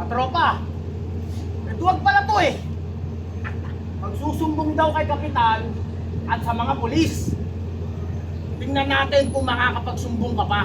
Katropa, duwag pala to eh. Magsusumbong daw kay Kapitan at sa mga pulis. Tingnan natin kung makakapagsumbong ka pa.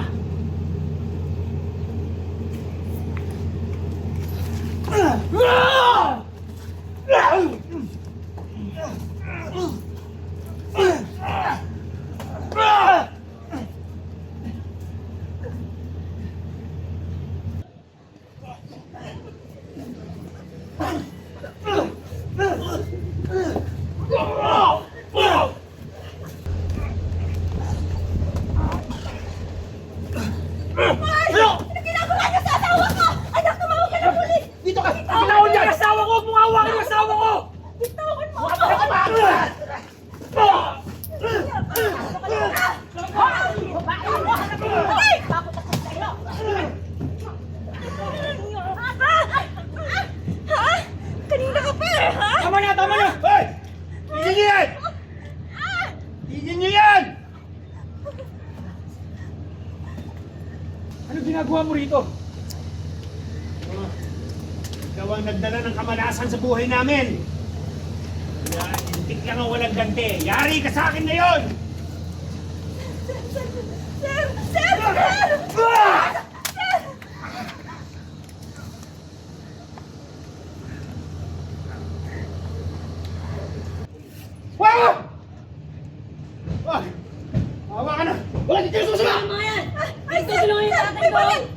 Dito ka! Ginawin niya! Asawa ko! Muhawakan yung asawa ko! Bitawan mo Huwag ako! ka kumakain! Hoy! Takot ako sa'yo! Ha? Kanina ka pa eh, ha? Tama na! Tama na! Hoy! Tigil niyo yan! Tigil niyo yan! Ano ginagawa mo rito? Ikaw ang nagdala ng kamalasan sa buhay namin. Kaya hintik lang ang walang ganti. Yari ka sa akin ngayon! Sir! Sir! Sir! Wow! Hawa ka na! Wala dito yung susama! Ay, sir! Sir! Bitawan!